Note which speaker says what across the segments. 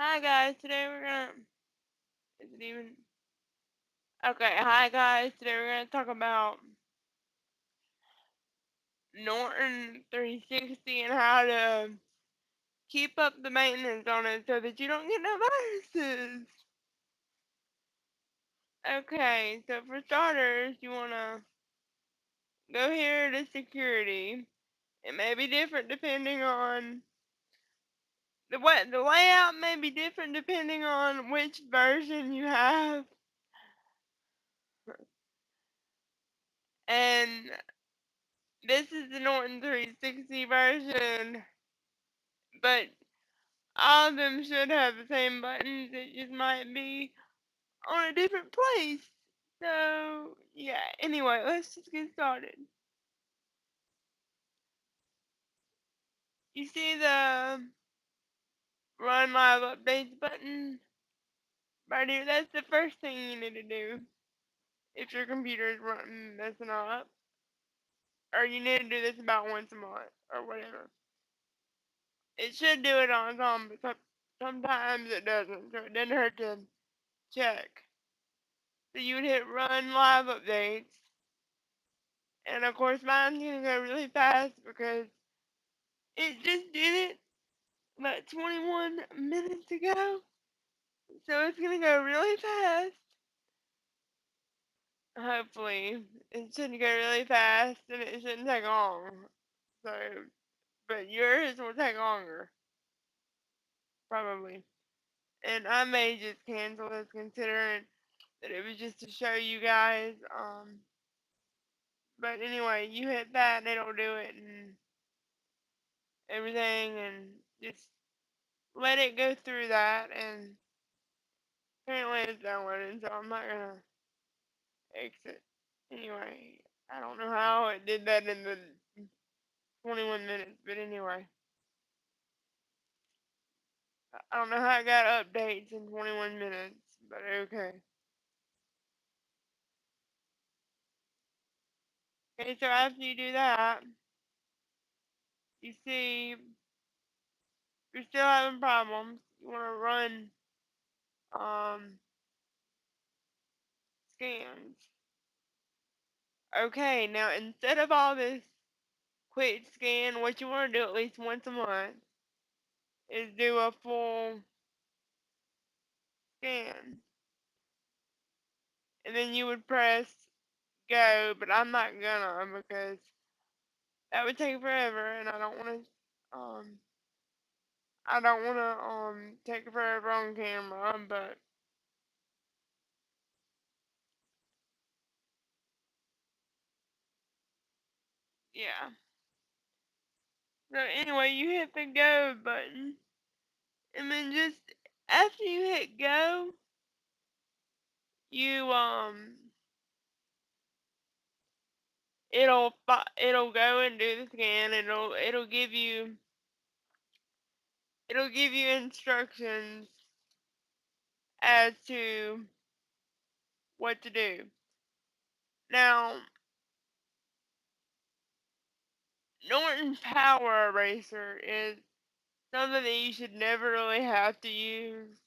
Speaker 1: Hi guys, today we're gonna, is it even, okay, hi guys, today we're gonna talk about Norton 360 and how to keep up the maintenance on it so that you don't get no viruses. Okay, so for starters, you wanna go here to security. It may be different depending on, the layout may be different depending on which version you have. And this is the Norton 360 version, but all of them should have the same buttons. It just might be on a different place. So, yeah, anyway, let's just get started. You see the run live updates button right here? That's the first thing you need to do if your computer is running messing up. Or you need to do this about once a month or whatever. It should do it on its own, but sometimes it doesn't. So it doesn't hurt to check. So you would hit run live updates. And of course mine's gonna go really fast because it just did it about 21 minutes ago. So it's gonna go really fast. Hopefully. It shouldn't go really fast and it shouldn't take long. So, but yours will take longer. Probably. And I may just cancel this considering that it was just to show you guys. But anyway, you hit that and it'll do it and everything and just let it go through that, and apparently it's downloading, so I'm not gonna exit. Anyway, I don't know how it did that in the 21 minutes, but anyway. I don't know how it got updates in 21 minutes, but okay. Okay, so after you do that, you see you're still having problems. You want to run um, scans. Okay, now instead of all this quick scan, what you want to do at least once a month is do a full scan. And then you would press go, but I'm not gonna because that would take forever, and I don't wanna take forever on camera, but yeah. So anyway, you hit the go button, and then just after you hit go, you it'll go and do the scan. It'll give you instructions as to what to do. Now, Norton Power Eraser is something that you should never really have to use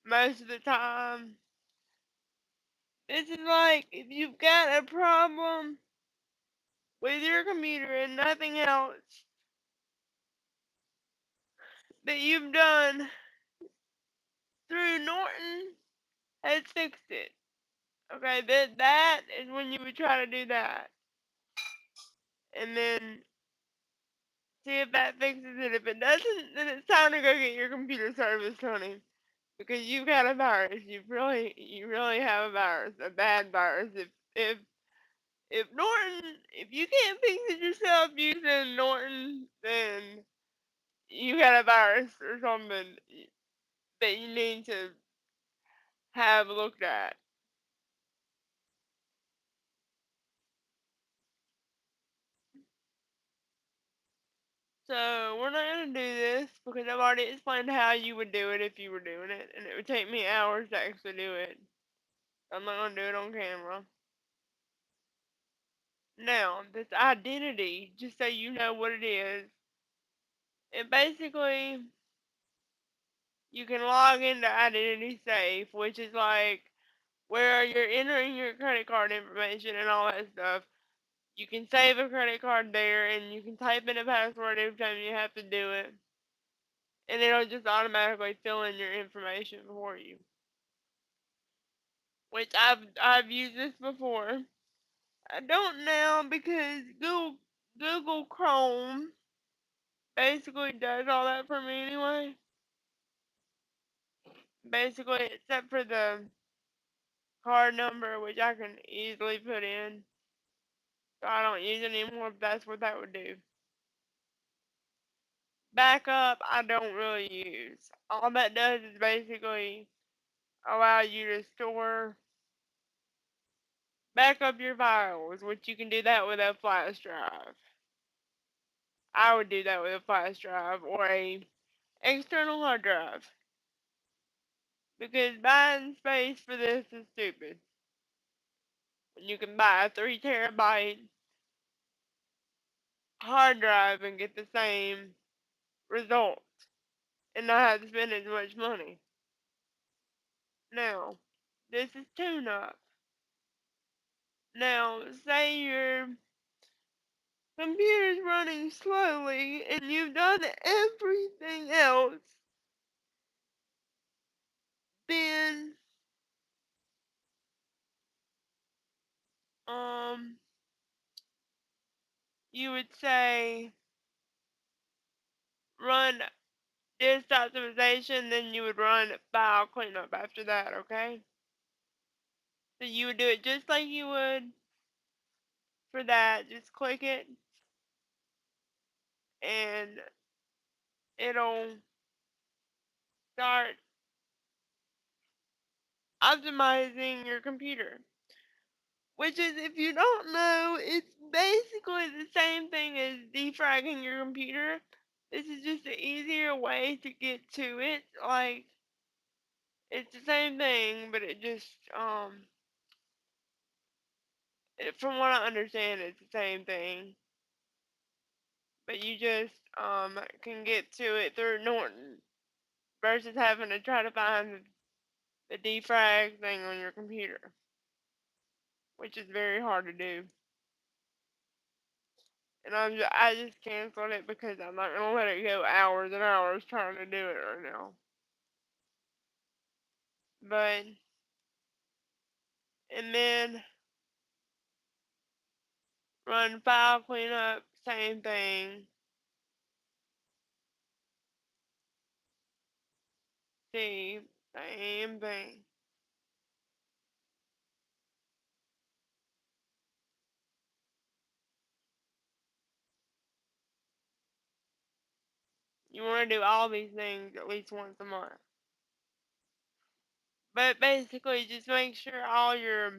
Speaker 1: most of the time. This is like if you've got a problem with your computer and nothing else that you've done through Norton has fixed it. Okay, that is when you would try to do that. And then see if that fixes it. If it doesn't, then it's time to go get your computer serviced, honey. Because you've got a virus. You really have a virus, a bad virus. If Norton, if you can't fix it yourself using Norton, then you got a virus or something that you need to have looked at. So we're not gonna do this because I've already explained how you would do it if you were doing it, and it would take me hours to actually do it. I'm not gonna do it on camera. Now, this identity, just so you know what it is, it basically you can log into Identity Safe, which is like where you're entering your credit card information and all that stuff. You can save a credit card there, and you can type in a password every time you have to do it, and it'll just automatically fill in your information for you. Which I've used this before. I don't now because Google Chrome basically does all that for me anyway. Basically, except for the card number, which I can easily put in. So I don't use it anymore, but that's what that would do. Backup, I don't really use. All that does is basically allow you to back up your files, which you can do that with a flash drive. I would do that with a flash drive or a external hard drive. Because buying space for this is stupid. When you can buy a 3 terabyte hard drive and get the same result and not have to spend as much money. Now, this is tune up. Now, say your computer's running slowly and you've done everything else, then um you would say run disk optimization, then you would run file cleanup after that, okay? So you would do it just like you would for that. Just click it and it'll start optimizing your computer. Which is, if you don't know, it's basically the same thing as defragging your computer. This is just an easier way to get to it. Like, it's the same thing, but it just, from what I understand, it's the same thing. But you just, can get to it through Norton versus having to try to find the defrag thing on your computer, which is very hard to do. And I just canceled it because I'm not gonna let it go hours and hours trying to do it right now. But and then run file cleanup, same thing. See, same thing. You want to do all these things at least once a month. But basically, just make sure all your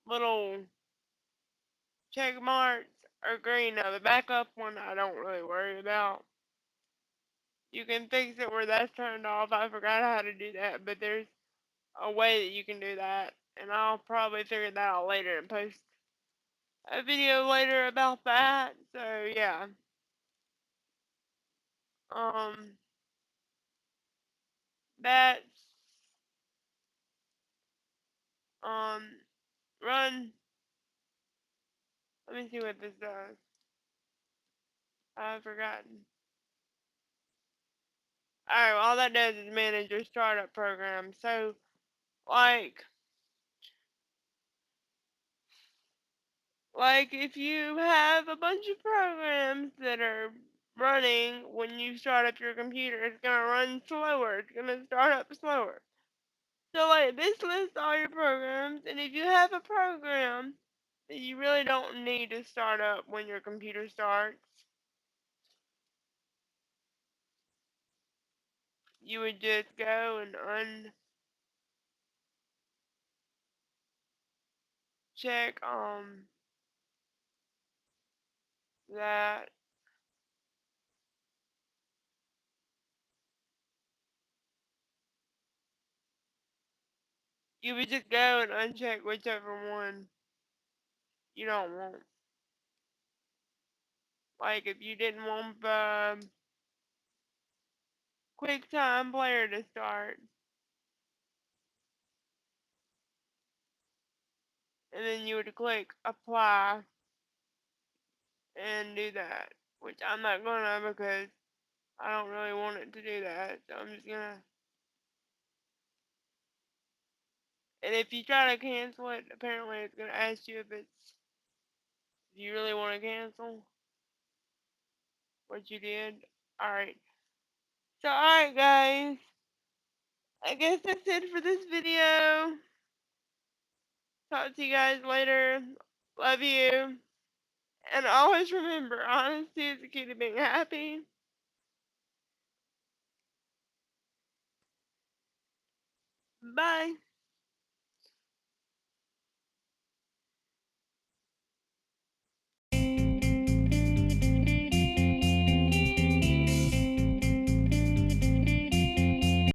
Speaker 1: little check marks are green. Now the backup one, I don't really worry about. You can fix it where that's turned off. I forgot how to do that, but there's a way that you can do that, and I'll probably figure that out later and post a video later about that. So yeah, um, that's um, run. Let me see what this does. I've forgotten. Alright, all that does is manage your startup program. So, like, if you have a bunch of programs that are running when you start up your computer, it's gonna run slower. It's gonna start up slower. So like this lists all your programs, and if you have a program that you really don't need to start up when your computer starts, you would just go and uncheck that. You would just go and uncheck whichever one you don't want. Like if you didn't want QuickTime Player to start. And then you would click apply and do that. Which I'm not gonna because I don't really want it to do that. So I'm just gonna. And if you try to cancel it, apparently it's gonna ask you if you really want to cancel what you did. Alright. So alright guys. I guess that's it for this video. Talk to you guys later. Love you. And always remember, honesty is the key to being happy. Bye.